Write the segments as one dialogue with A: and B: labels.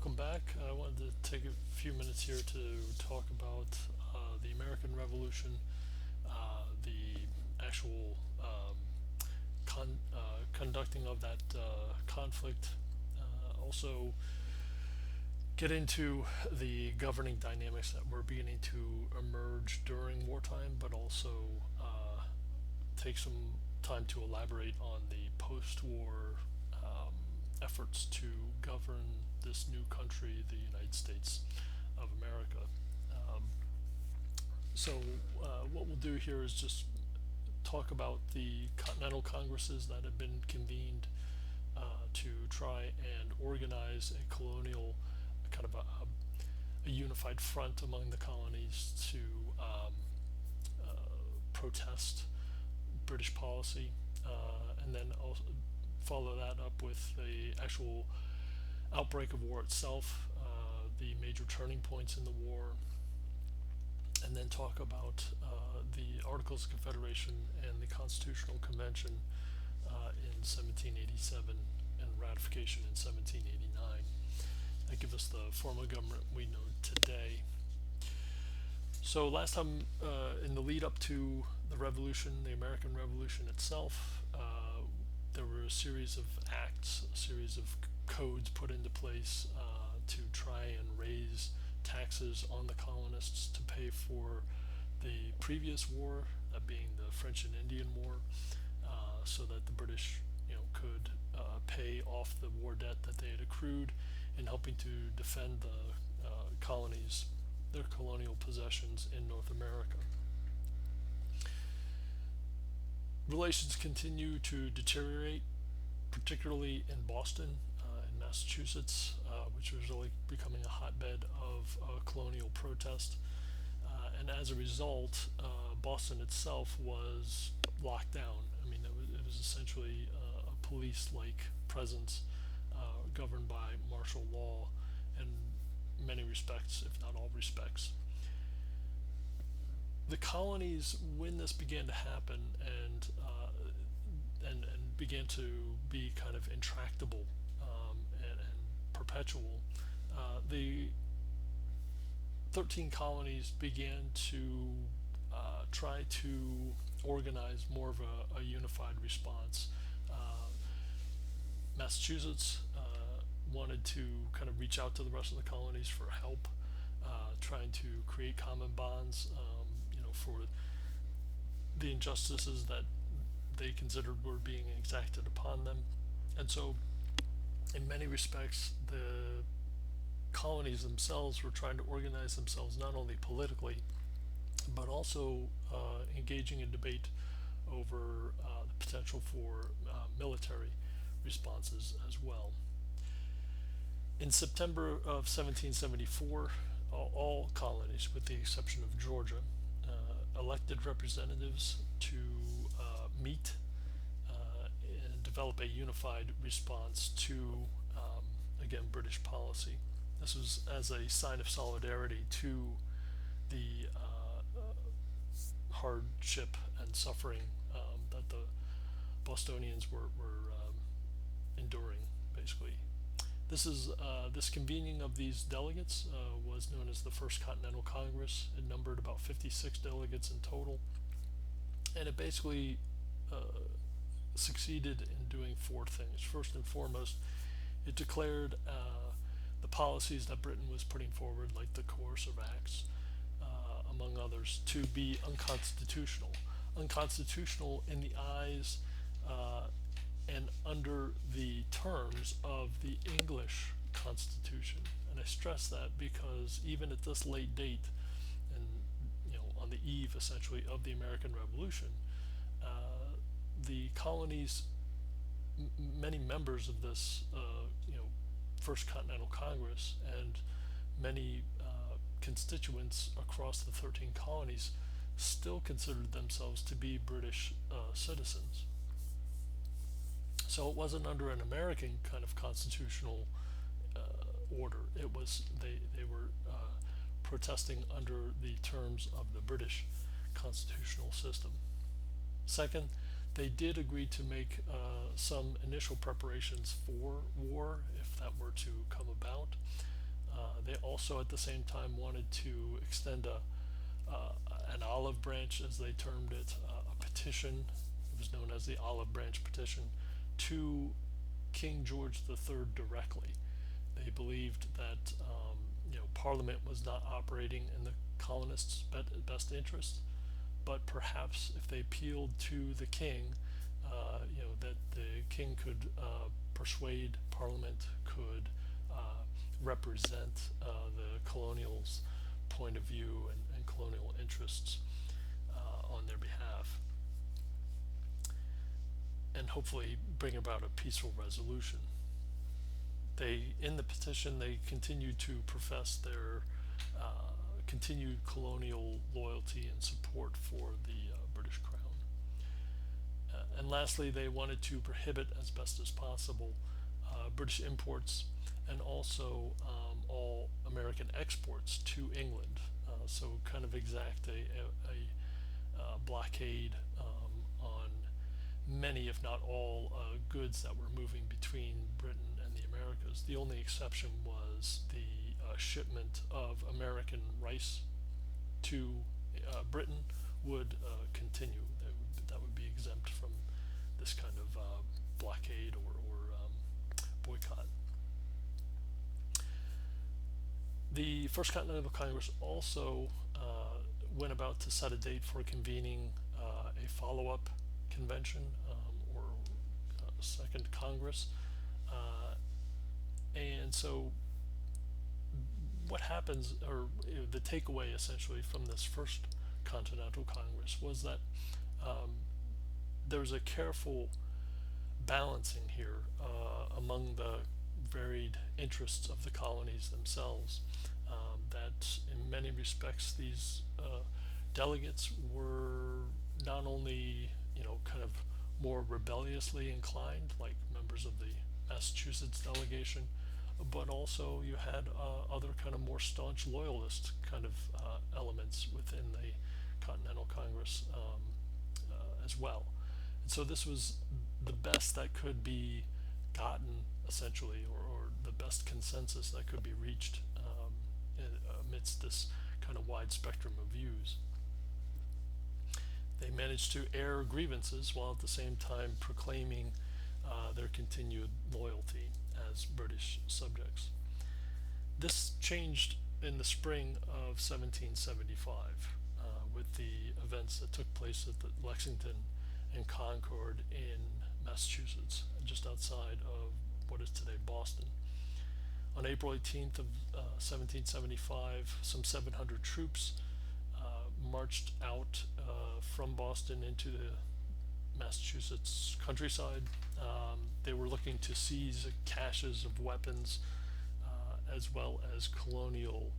A: welcome back. I wanted to take a few minutes here to talk about the American Revolution, the actual conducting of that conflict. Also, get into the governing dynamics that were beginning to emerge during wartime, but also take some time to elaborate on the post war efforts to govern this new country, the United States of America. Um, so, what we'll do here is just talk about the Continental Congresses that have been convened to try and organize a colonial kind of a unified front among the colonies to protest British policy, and then also follow that up with the actual outbreak of war itself, the major turning points in the war, and then talk about the Articles of Confederation and the Constitutional Convention in 1787 and ratification in 1789. That give us the form of government we know today. So last time, in the lead up to the Revolution, the American Revolution itself, there were a series of acts, a series of codes put into place to try and raise taxes on the colonists to pay for the previous war, that being the French and Indian War, so that the British, could pay off the war debt that they had accrued in helping to defend the colonies, their colonial possessions in North America. Relations continue to deteriorate, particularly in Boston, in Massachusetts, which was really becoming a hotbed of colonial protest. And as a result, Boston itself was locked down. I mean, it was essentially a police like presence governed by martial law in many respects, if not all respects. The colonies, when this began to happen and began to be kind of intractable and perpetual, the 13 colonies began to try to organize more of a unified response. Massachusetts wanted to kind of reach out to the rest of the colonies for help, trying to create common bonds, for the injustices that they considered were being exacted upon them. And so, in many respects, the colonies themselves were trying to organize themselves not only politically, but also engaging in debate over the potential for military responses as well. In September of 1774, all colonies, with the exception of Georgia, elected representatives to meet and develop a unified response to, again, British policy. This was as a sign of solidarity to the hardship and suffering that the Bostonians were enduring, basically. This convening of these delegates was known as the First Continental Congress. It numbered about 56 delegates in total, and it basically succeeded in doing four things. First and foremost, it declared the policies that Britain was putting forward, like the Coercive Acts, among others, to be unconstitutional. Unconstitutional in the eyes and under the terms of the English Constitution. And I stress that because even at this late date, and on the eve essentially of the American Revolution, the colonies, many members of this, First Continental Congress, and many constituents across the 13 colonies still considered themselves to be British citizens. So it wasn't under an American kind of constitutional order. It was they were protesting under the terms of the British constitutional system. Second, They did agree to make some initial preparations for war if that were to come about. They also, at the same time, wanted to extend an olive branch, as they termed it, a petition. It was known as the Olive Branch Petition to King George III directly. They believed that Parliament was not operating in the colonists' best interest, but perhaps if they appealed to the king, that the king could persuade Parliament could represent the colonials' point of view and colonial interests on their behalf, and hopefully bring about a peaceful resolution. In the petition, they continued to profess their continued colonial loyalty and support for the British Crown. And lastly, they wanted to prohibit as best as possible British imports and also all American exports to England. So kind of exact a blockade on many, if not all, goods that were moving between Britain and the Americas. The only exception was the shipment of American rice to Britain would continue. That would be exempt from this kind of blockade or boycott. The First Continental Congress also went about to set a date for convening a follow-up convention or a second Congress. And so what happens, or the takeaway essentially from this First Continental Congress, was that there was a careful balancing here among the varied interests of the colonies themselves. That in many respects these delegates were not only kind of more rebelliously inclined, like members of the Massachusetts delegation, but also you had other kind of more staunch loyalist kind of elements within the Continental Congress as well. And so this was the best that could be gotten, essentially, or the best consensus that could be reached amidst this kind of wide spectrum of views. They managed to air grievances while at the same time proclaiming their continued loyalty as British subjects. This changed in the spring of 1775 with the events that took place at the Lexington and Concord in Massachusetts, just outside of what is today Boston. On April 18th of 1775, some 700 troops marched out from Boston into the Massachusetts countryside. They were looking to seize caches of weapons as well as colonial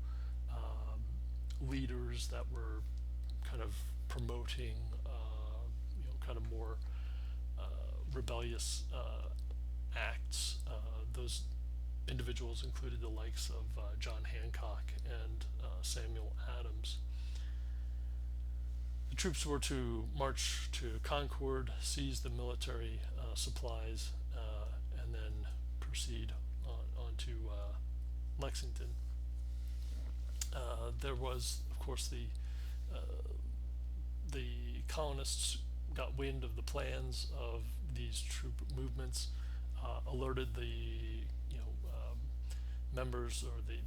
A: leaders that were kind of promoting kind of more rebellious acts. Those individuals included the likes of John Hancock and Samuel Adams. The troops were to march to Concord, seize the military supplies, and then proceed on to Lexington. There was, of course, the colonists got wind of the plans of these troop movements, alerted the members or the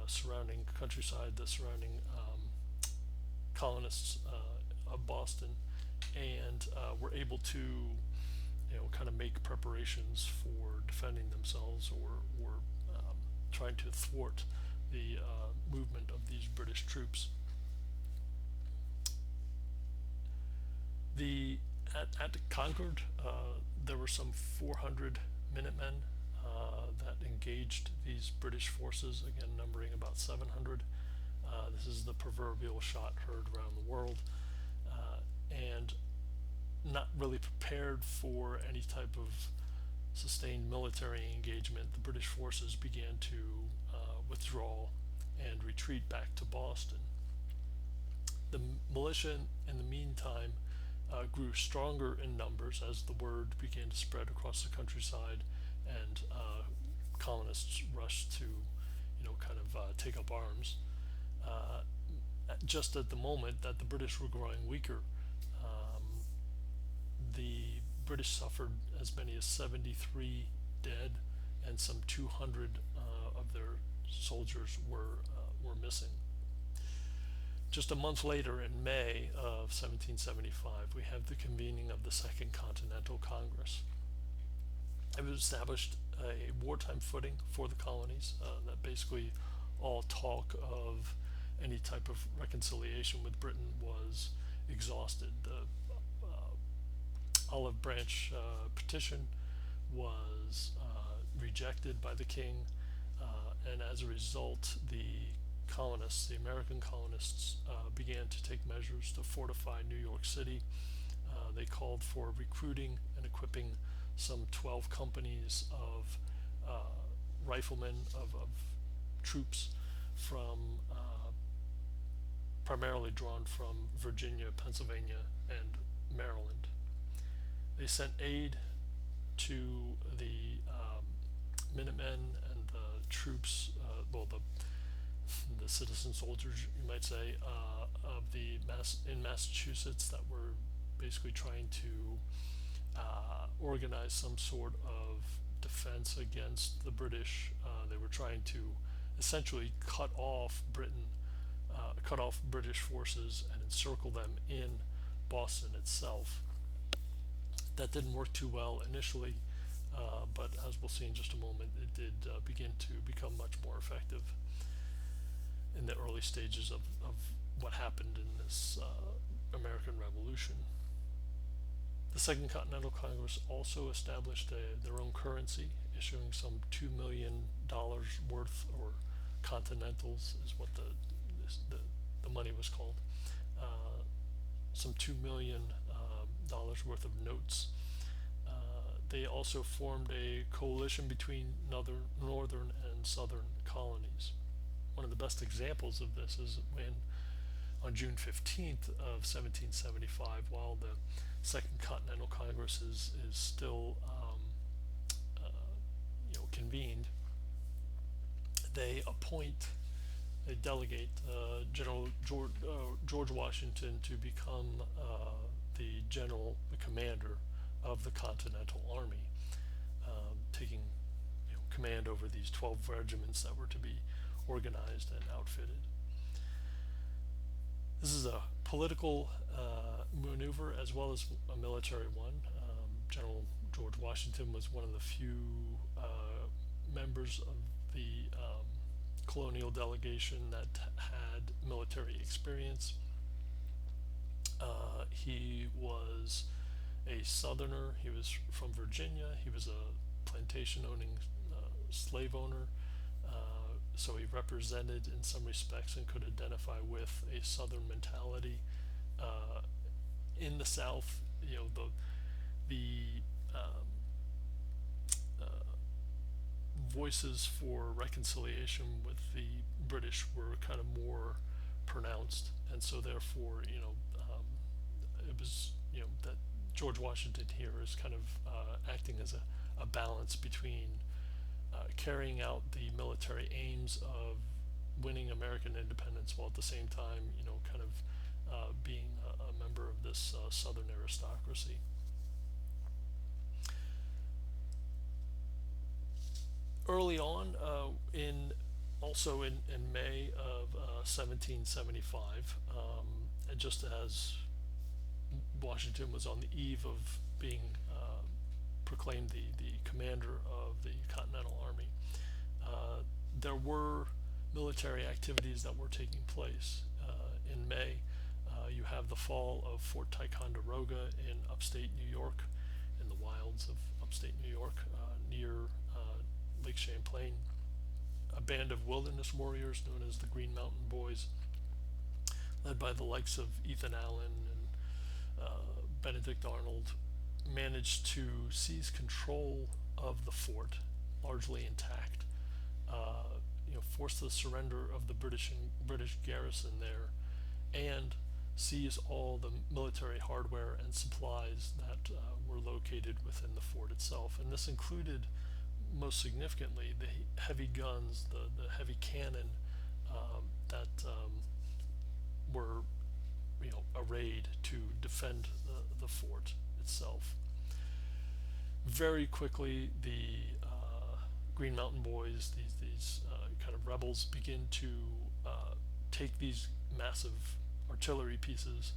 A: surrounding countryside, the surrounding colonists of Boston, and were able to kind of make preparations for defending themselves or trying to thwart the movement of these British troops. At Concord, there were some 400 Minutemen that engaged these British forces, again numbering about 700. This is the proverbial shot heard around the world, and not really prepared for any type of sustained military engagement. The British forces began to withdraw and retreat back to Boston. The militia, in the meantime, grew stronger in numbers as the word began to spread across the countryside, and colonists rushed to, kind of take up arms. Uh, just at the moment that the British were growing weaker, um, the British suffered as many as 73 dead, and some 200 of their soldiers were missing. Just a month later, in May of 1775, we have the convening of the Second Continental Congress. It was established a wartime footing for the colonies, that basically all talk of any type of reconciliation with Britain was exhausted. The Olive Branch petition was rejected by the king, and as a result, the American colonists, began to take measures to fortify New York City. They called for recruiting and equipping some 12 companies of riflemen, of troops from primarily drawn from Virginia, Pennsylvania, and Maryland. They sent aid to the Minutemen and the troops, the citizen soldiers, you might say, in Massachusetts, that were basically trying to organize some sort of defense against the British. They were trying to essentially cut off British forces and encircle them in Boston itself. That didn't work too well initially, but as we'll see in just a moment, it did begin to become much more effective in the early stages of what happened in this American Revolution. The Second Continental Congress also established their own currency, issuing some $2 million worth, or continentals is what the money was called, some $2 million worth of notes. They also formed a coalition between northern and southern colonies. One of the best examples of this is when, on June 15th of 1775, while the Second Continental Congress is still convened, they delegate General George Washington to become the commander of the Continental Army, taking command over these 12 regiments that were to be organized and outfitted. This is a political maneuver as well as a military one. General George Washington was one of the few members of the colonial delegation that had military experience. He was a Southerner. He was from Virginia. He was a plantation-owning slave owner. So he represented in some respects and could identify with a Southern mentality. In the South, the voices for reconciliation with the British were kind of more pronounced, and so therefore, it was that George Washington here is kind of acting as a balance between carrying out the military aims of winning American independence, while at the same time, kind of being a member of this Southern aristocracy. Early on, in May of 1775, and just as Washington was on the eve of being proclaimed the commander of the Continental Army, there were military activities that were taking place. In May, you have the fall of Fort Ticonderoga in upstate New York, in the wilds of upstate New York, near Lake Champlain. A band of wilderness warriors known as the Green Mountain Boys, led by the likes of Ethan Allen and Benedict Arnold, managed to seize control of the fort, largely intact, force the surrender of the British garrison there, and seize all the military hardware and supplies that were located within the fort itself. And this included, most significantly, the heavy guns, the heavy cannon that were, arrayed to defend the fort itself. Very quickly, the Green Mountain Boys, these kind of rebels, begin to take these massive artillery pieces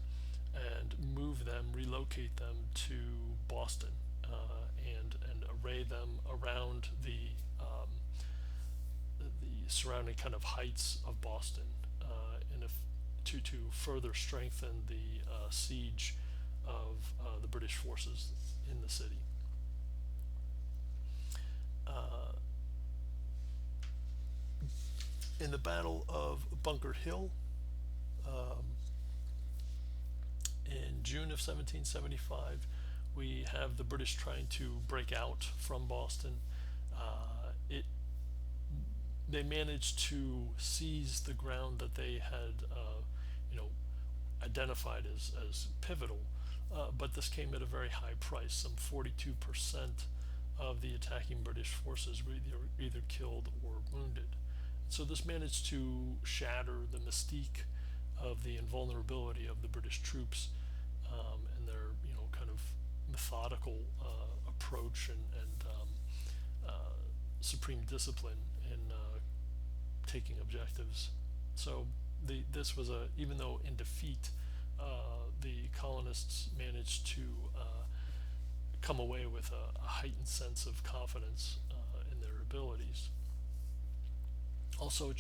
A: and move them, relocate them to Boston, and array them around the surrounding kind of heights of Boston, to further strengthen the siege of the British forces in the city. In the Battle of Bunker Hill, in June of 1775, we have the British trying to break out from Boston. It They managed to seize the ground that they had, identified as pivotal, but this came at a very high price. Some 42% of the attacking British forces were either killed or wounded. So this managed to shatter the mystique of the invulnerability of the British troops, and their kind of methodical approach and supreme discipline in taking objectives. So this was even though in defeat, the colonists managed to come away with a heightened sense of confidence in their abilities. Also,